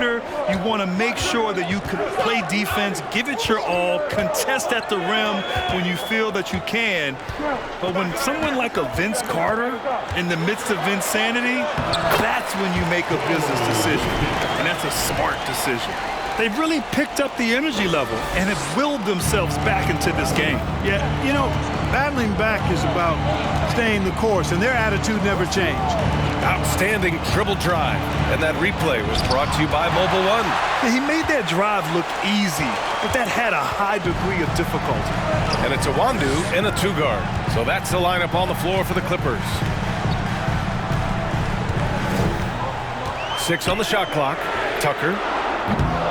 shooter, you want to make sure that you can play defense, give it your all, contest at the rim when you feel that you can. But when someone like a Vince Carter in the midst of insanity, that's when you make a business decision. And that's a smart decision. They've really picked up the energy level and have willed themselves back into this game. Yeah, you know, battling back is about staying the course, and their attitude never changed. Outstanding dribble drive. And that replay was brought to you by Mobile One. He made that drive look easy, but that had a high degree of difficulty. And it's a Wandu and a two-guard. So that's the lineup on the floor for the Clippers. 6 on the shot clock. Tucker.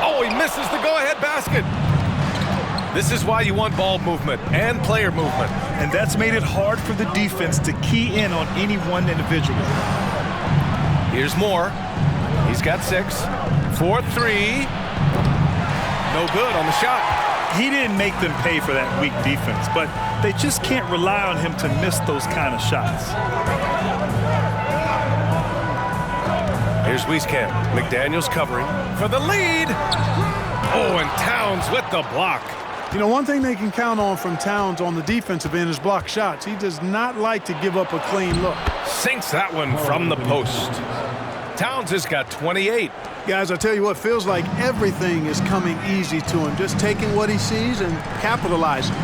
Oh, he misses the go-ahead basket. This is why you want ball movement and player movement. And that's made it hard for the defense to key in on any one individual. Here's Moore. He's got 6. 4-3. No good on the shot. He didn't make them pay for that weak defense, but they just can't rely on him to miss those kind of shots. Here's Wieskamp. McDaniels covering for the lead. Oh, and Towns with the block. You know, one thing they can count on from Towns on the defensive end is block shots. He does not like to give up a clean look. Sinks that one from the post. Towns has got 28. Guys, I tell you what, feels like everything is coming easy to him. Just taking what he sees and capitalizing.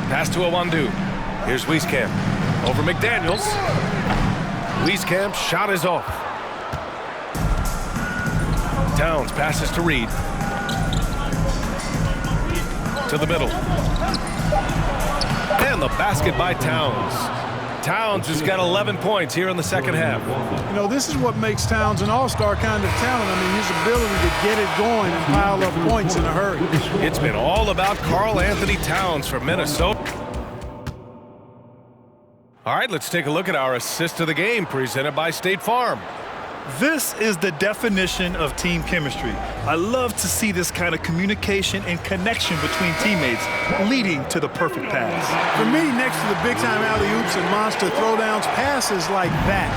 Pass to Awandu. Here's Wieskamp. Over McDaniels. Wieskamp's shot is off. Towns passes to Reed. To the middle. And the basket by Towns. Towns has got 11 points here in the second half. You know, this is what makes Towns an all-star kind of talent. I mean, his ability to get it going and pile up points in a hurry. It's been all about Karl Anthony Towns for Minnesota. All right, let's take a look at our assist of the game presented by State Farm. This is the definition of team chemistry. I love to see this kind of communication and connection between teammates leading to the perfect pass. For me, next to the big-time alley-oops and monster throwdowns, passes like that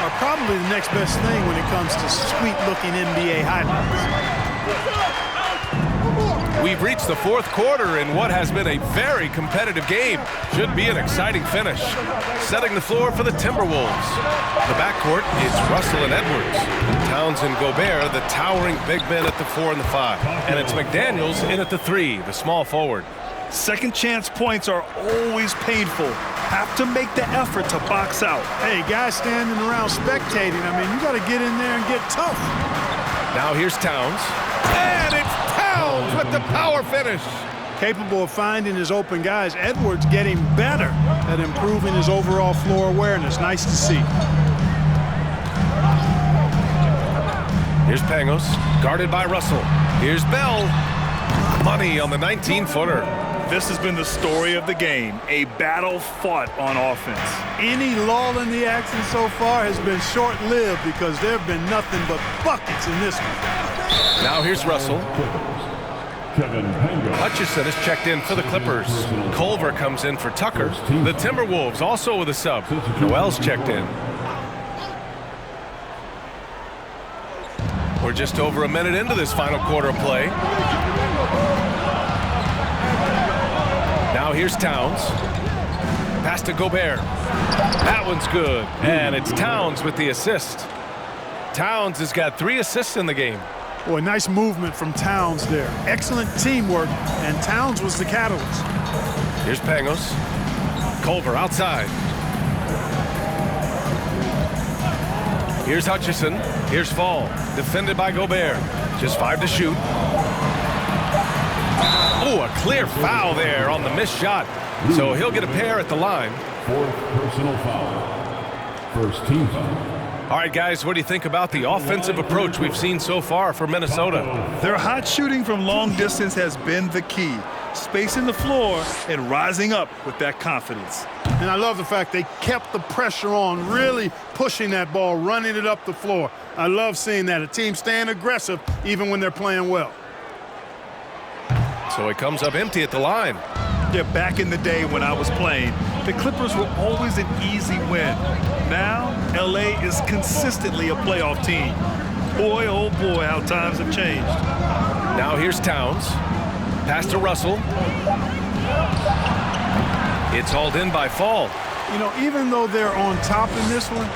are probably the next best thing when it comes to sweet-looking NBA highlights. We've reached the fourth quarter in what has been a very competitive game. Should be an exciting finish. Setting the floor for the Timberwolves. The backcourt is Russell and Edwards. Towns and Gobert, the towering big men at the 4 and the 5. And it's McDaniels in at the 3, the small forward. Second chance points are always painful. Have to make the effort to box out. Hey, guys standing around spectating, I mean, you got to get in there and get tough. Now here's Towns. And it's Towns with the power finish. Capable of finding his open guys. Edwards getting better at improving his overall floor awareness. Nice to see. Here's Pangos, guarded by Russell. Here's Bell. Money on the 19-footer. This has been the story of the game, a battle fought on offense. Any lull in the action so far has been short-lived because there have been nothing but buckets in this one. Now here's Russell. Hutchison is checked in for the Clippers. Culver comes in for Tucker. The Timberwolves also with a sub. Noel's checked in. We're just over a minute into this final quarter of play. Now here's Towns. Pass to Gobert. That one's good. And it's Towns with the assist. Towns has got 3 assists in the game. Boy, nice movement from Towns there. Excellent teamwork, and Towns was the catalyst. Here's Pangos. Culver outside. Here's Hutchison. Here's Fall. Defended by Gobert. Just 5 to shoot. Oh, a clear foul there on the missed shot. So he'll get a pair at the line. 4th personal foul. First team foul. All right, guys, what do you think about the offensive approach we've seen so far for Minnesota? Their hot shooting from long distance has been the key. Spacing the floor and rising up with that confidence. And I love the fact they kept the pressure on, really pushing that ball, running it up the floor. I love seeing that. A team staying aggressive even when they're playing well. So he comes up empty at the line. Yeah, back in the day when I was playing, the Clippers were always an easy win. Now, LA is consistently a playoff team. Boy, oh boy, how times have changed. Now here's Towns. Pass to Russell. It's hauled in by Fall. You know, even though they're on top in this one,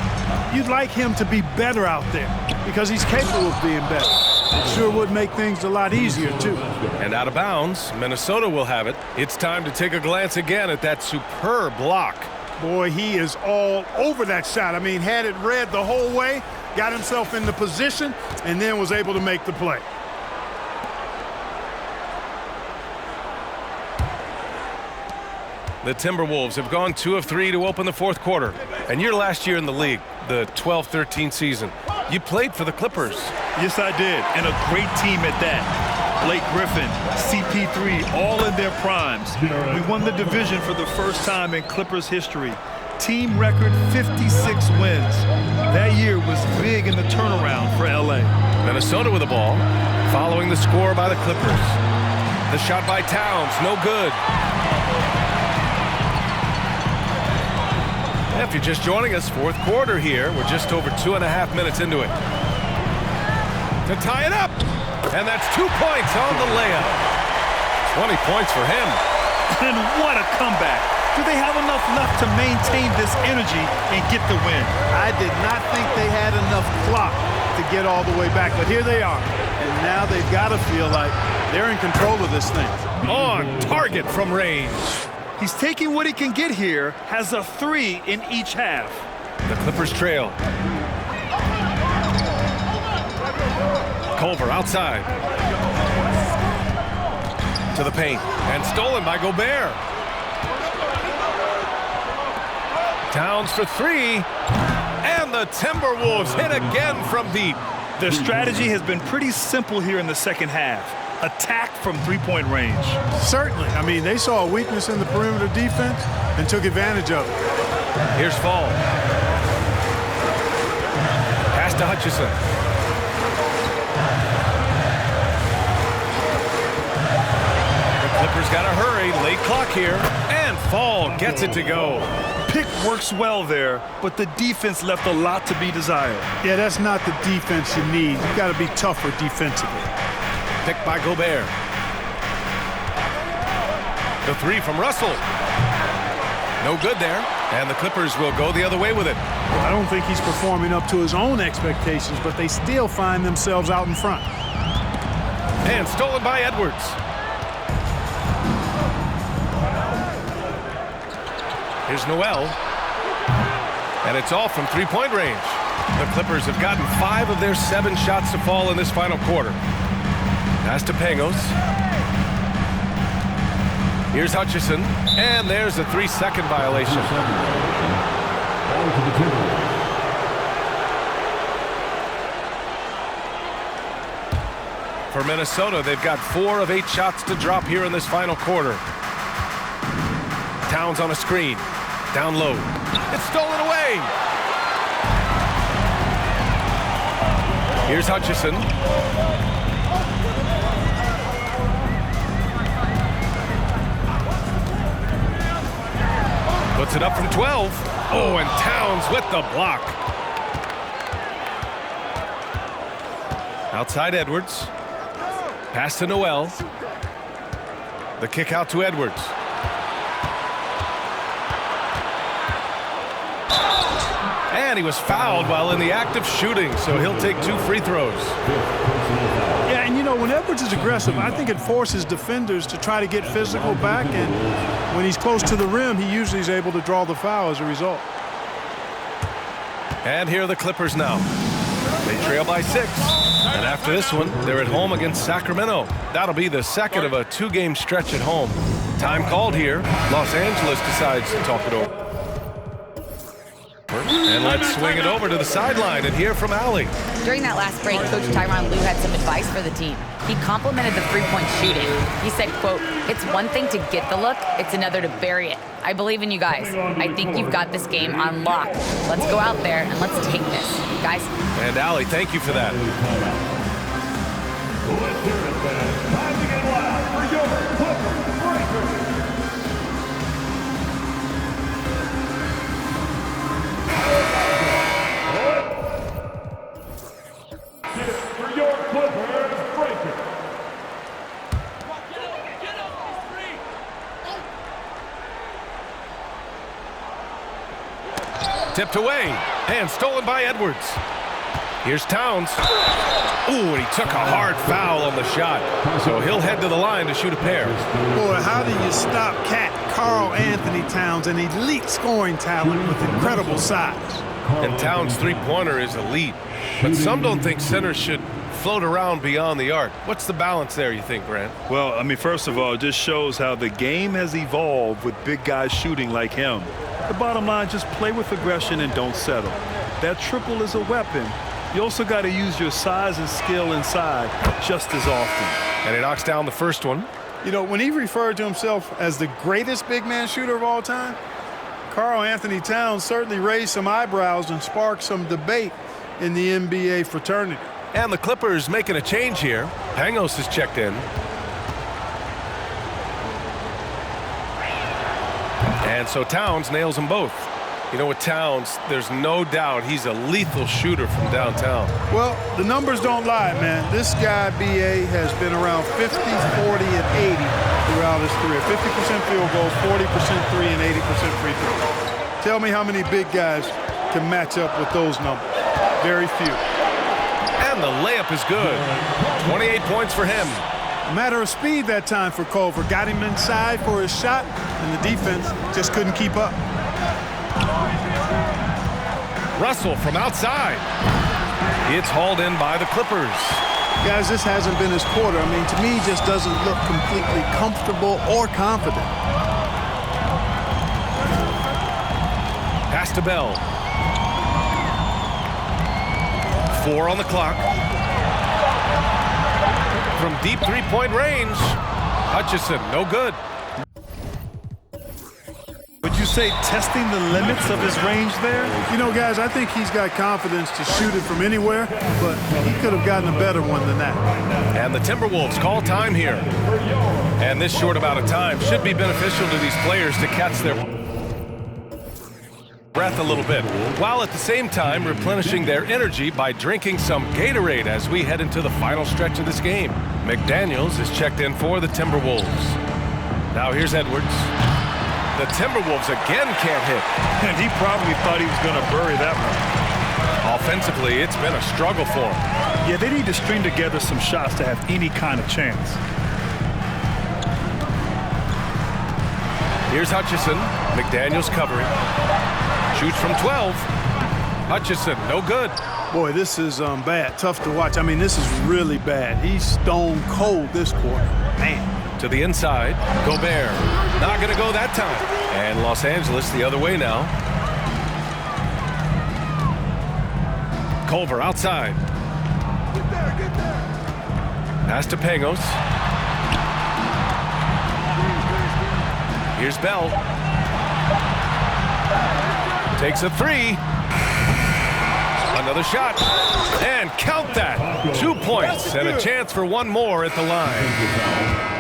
you'd like him to be better out there because he's capable of being better. It sure would make things a lot easier, too. And out of bounds, Minnesota will have it. It's time to take a glance again at that superb block. Boy, he is all over that shot. I mean, had it read the whole way, got himself in the position, and then was able to make the play. The Timberwolves have gone 2 of 3 to open the fourth quarter. And your last year in the league, the 12-13 season, you played for the Clippers. Yes, I did, and a great team at that. Blake Griffin, CP3, all in their primes. We won the division for the first time in Clippers history. Team record 56 wins. That year was big in the turnaround for LA. Minnesota with the ball, following the score by the Clippers. The shot by Towns, no good. If you're just joining us, fourth quarter here. We're just over 2.5 minutes into it. To tie it up. And that's 2 points on the layup. 20 points for him. And what a comeback. Do they have enough left to maintain this energy and get the win? I did not think they had enough clock to get all the way back, but here they are. And now they've got to feel like they're in control of this thing. On target from range. He's taking what he can get here, has a 3 in each half. The Clippers trail. Culver outside. To the paint. And stolen by Gobert. Towns for 3. And the Timberwolves hit again from deep. Their strategy has been pretty simple here in the second half. Attack from three-point range. Certainly. I mean, they saw a weakness in the perimeter defense and took advantage of it. Here's Fall. Pass to Hutchison. The Clippers got to hurry. Late clock here. And Fall gets it to go. Pick works well there, but the defense left a lot to be desired. Yeah, that's not the defense you need. You got to be tougher defensively. Picked by Gobert. The 3 from Russell. No good there. And the Clippers will go the other way with it. I don't think he's performing up to his own expectations, but they still find themselves out in front. And stolen by Edwards. Here's Noel. And it's all from three-point range. The Clippers have gotten 5 of their 7 shots to fall in this final quarter. Pass to Pangos. Here's Hutchison. And there's a 3-second violation. For Minnesota, they've got 4 of 8 shots to drop here in this final quarter. Towns on a screen. Down low. It's stolen away. Here's Hutchison. Puts it up from 12. Oh, and Towns with the block. Outside Edwards. Pass to Noel. The kick out to Edwards. And he was fouled while in the act of shooting, so he'll take 2 free throws. Yeah, and you know, when Edwards is aggressive, I think it forces defenders to try to get physical back, and when he's close to the rim, he usually is able to draw the foul as a result. And here are the Clippers now. They trail by 6. And after this one, they're at home against Sacramento. That'll be the second of a 2-game stretch at home. Time called here. Los Angeles decides to talk it over. And let's swing it over to the sideline and hear from Allie. During that last break, Coach Tyronn Lue had some advice for the team. He complimented the three-point shooting. He said, quote, "It's one thing to get the look, it's another to bury it. I believe in you guys. I think you've got this game on lock. Let's go out there and let's take this, guys." And Allie, thank you for that. Tipped away and stolen by Edwards. Here's Towns. Ooh, and he took a hard foul on the shot. So he'll head to the line to shoot a pair. Boy, how do you stop Karl Anthony Towns, an elite scoring talent with incredible size? And Towns' three-pointer is elite. But some don't think centers should float around beyond the arc. What's the balance there, you think, Grant? Well, I mean, first of all, it just shows how the game has evolved with big guys shooting like him. The bottom line, just play with aggression and don't settle. That triple is a weapon. You also got to use your size and skill inside just as often. And he knocks down the first one. You know, when he referred to himself as the greatest big man shooter of all time, Karl Anthony Towns certainly raised some eyebrows and sparked some debate in the NBA fraternity. And the Clippers making a change here. Pangos is checked in. And so Towns nails them both. You know, with Towns, there's no doubt he's a lethal shooter from downtown. Well, the numbers don't lie, man. This guy, B.A., has been around 50, 40, and 80 throughout his career. 50% field goals, 40% three, and 80% free throws. Tell me how many big guys can match up with those numbers. Very few. And the layup is good. 28 points for him. A matter of speed that time for Culver. Got him inside for his shot, and the defense just couldn't keep up. Russell from outside. It's hauled in by the Clippers. Guys, this hasn't been his quarter. I mean, to me, he just doesn't look completely comfortable or confident. Pass to Bell. 4 on the clock. From deep three-point range, Hutchison, no good. Would you say testing the limits of his range there? You know, guys, I think he's got confidence to shoot it from anywhere, but he could have gotten a better one than that. And the Timberwolves call time here. And this short amount of time should be beneficial to these players to catch their breath a little bit, while at the same time replenishing their energy by drinking some Gatorade as we head into the final stretch of this game. McDaniels is checked in for the Timberwolves. Now here's Edwards. The Timberwolves again can't hit. And he probably thought he was going to bury that one. Offensively, it's been a struggle for him. Yeah, they need to string together some shots to have any kind of chance. Here's Hutchison. McDaniels covering. Shoots from 12. Hutchison, no good. Boy, this is bad. Tough to watch. I mean, this is really bad. He's stone cold this quarter. Man. To the inside. Gobert. Not going to go that time. And Los Angeles the other way now. Culver outside. Get there. Pass to Pangos. Here's Bell. Takes a three. Another shot. And count that. 2 points and a chance for one more at the line.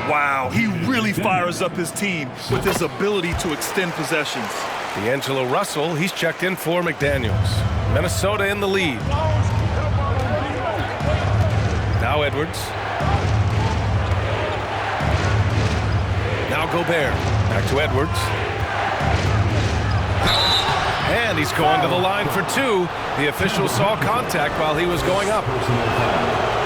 Wow, he really fires up his team with his ability to extend possessions. D'Angelo Russell, he's checked in for McDaniels. Minnesota in the lead. Now Edwards. Now Gobert. Back to Edwards. And he's going to the line for 2. The official saw contact while he was going up.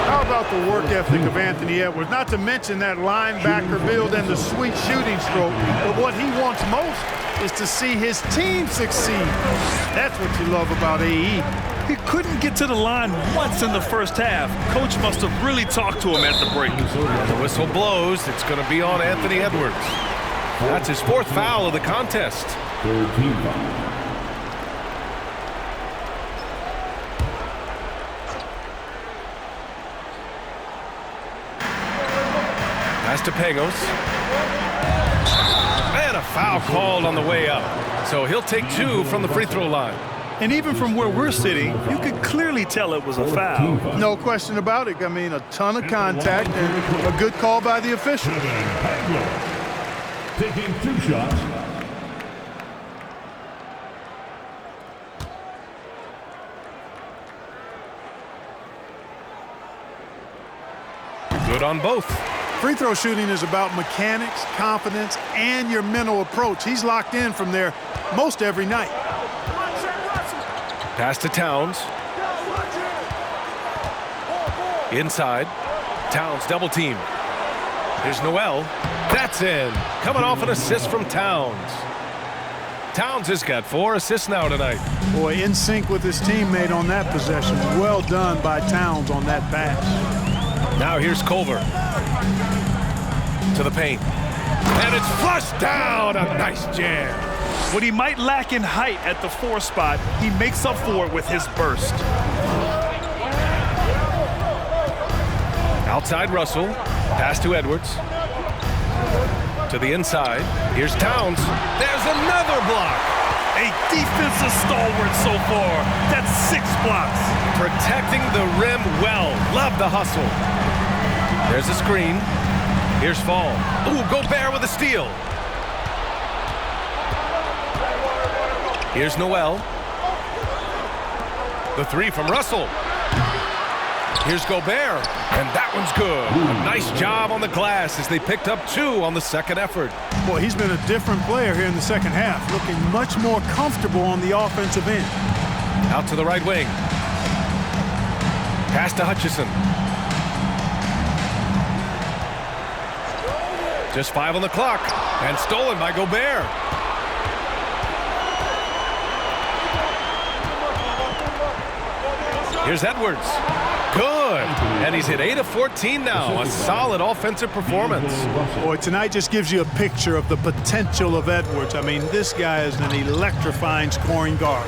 How about the work ethic of Anthony Edwards? Not to mention that linebacker build and the sweet shooting stroke. But what he wants most is to see his team succeed. That's what you love about AE. He couldn't get to the line once in the first half. Coach must have really talked to him at the break. The whistle blows. It's going to be on Anthony Edwards. That's his 4th foul of the contest. 13 foul. Pass to Pangos. And a foul called on the way up. So he'll take 2 from the free throw line. And even from where we're sitting, you could clearly tell it was a foul. No question about it. I mean, a ton of contact and a good call by the official. Taking 2 shots. Good on both. Free throw shooting is about mechanics, confidence, and your mental approach. He's locked in from there most every night. Pass to Towns. Inside. Towns double team. Here's Noel. That's in. Coming off an assist from Towns. Towns has got 4 assists now tonight. Boy, in sync with his teammate on that possession. Well done by Towns on that pass. Now here's Culver. To the paint. And it's flushed down. A nice jam. What he might lack in height at the 4 spot, he makes up for it with his burst. Outside Russell. Pass to Edwards. To the inside. Here's Towns. There's another block. A defensive stalwart so far. That's 6 blocks. Protecting the rim well. Love the hustle. There's a screen. Here's Fall. Ooh, Gobert with a steal. Here's Noel. The 3 from Russell. Here's Gobert, and that one's good. A nice job on the glass as they picked up 2 on the second effort. Boy, he's been a different player here in the second half, looking much more comfortable on the offensive end. Out to the right wing. Pass to Hutchison. Just 5 on the clock, and stolen by Gobert. Here's Edwards. Good. And he's hit 8 of 14 now. A solid offensive performance. Boy, tonight just gives you a picture of the potential of Edwards. I mean, this guy is an electrifying scoring guard.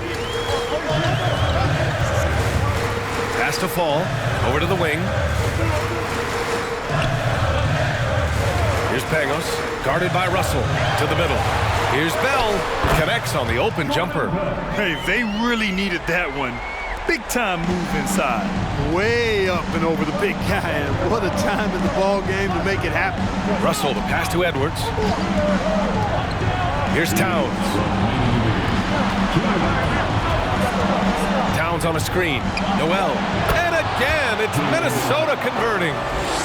Pass to Fall. Over to the wing. Here's Pangos. Guarded by Russell. To the middle. Here's Bell. Connects on the open jumper. Hey, they really needed that one. Big time move inside. Way up and over the big guy, and what a time in the ball game to make it happen. Russell, the pass to Edwards. Here's Towns. Towns on a screen. Noel. And again, it's Minnesota converting.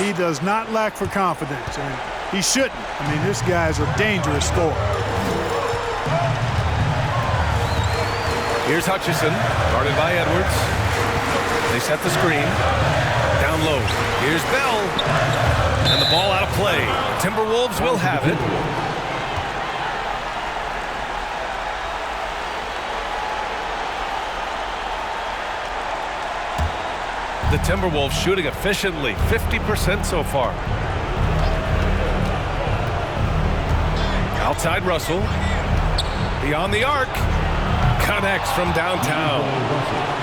He does not lack for confidence, and he shouldn't. I mean, this guy's a dangerous scorer. Here's Hutchison, guarded by Edwards. They set the screen. Down low. Here's Bell. And the ball out of play. Timberwolves will have it. The Timberwolves shooting efficiently, 50% so far. Outside Russell. Beyond the arc. Connects from downtown.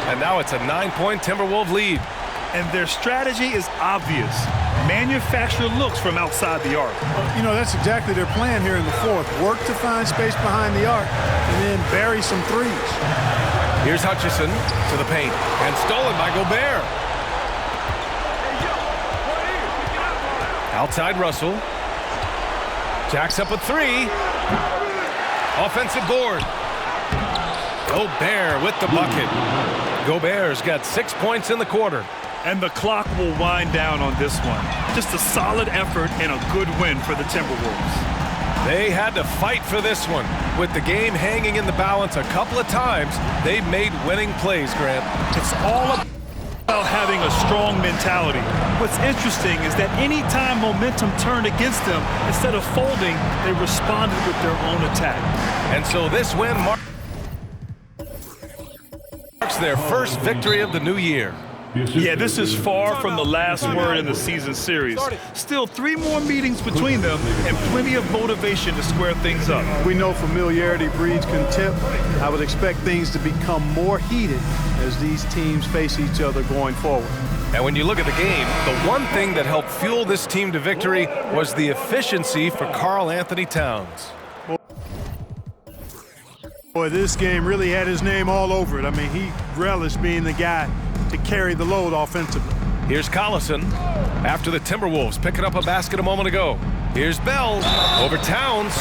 And now it's a 9-point Timberwolves lead. And their strategy is obvious. Manufacture looks from outside the arc. You know, that's exactly their plan here in the fourth. Work to find space behind the arc and then bury some threes. Here's Hutchison to the paint. And stolen by Gobert. Outside Russell. Jacks up a 3. Offensive board. Gobert with the bucket. Gobert's got 6 points in the quarter. And the clock will wind down on this one. Just a solid effort and a good win for the Timberwolves. They had to fight for this one. With the game hanging in the balance a couple of times, they've made winning plays, Grant. It's all about having a strong mentality. What's interesting is that any time momentum turned against them, instead of folding, they responded with their own attack. And so this win marks their first victory of the new year. Yeah, this is far from the last word in the season series. Still 3 more meetings between them and plenty of motivation to square things up. We know familiarity breeds contempt. I would expect things to become more heated as these teams face each other going forward. And when you look at the game, the one thing that helped fuel this team to victory was the efficiency for Karl Anthony Towns. Boy, this game really had his name all over it. I mean, he relished being the guy to carry the load offensively. Here's Collison after the Timberwolves picking up a basket a moment ago. Here's Bell over Towns.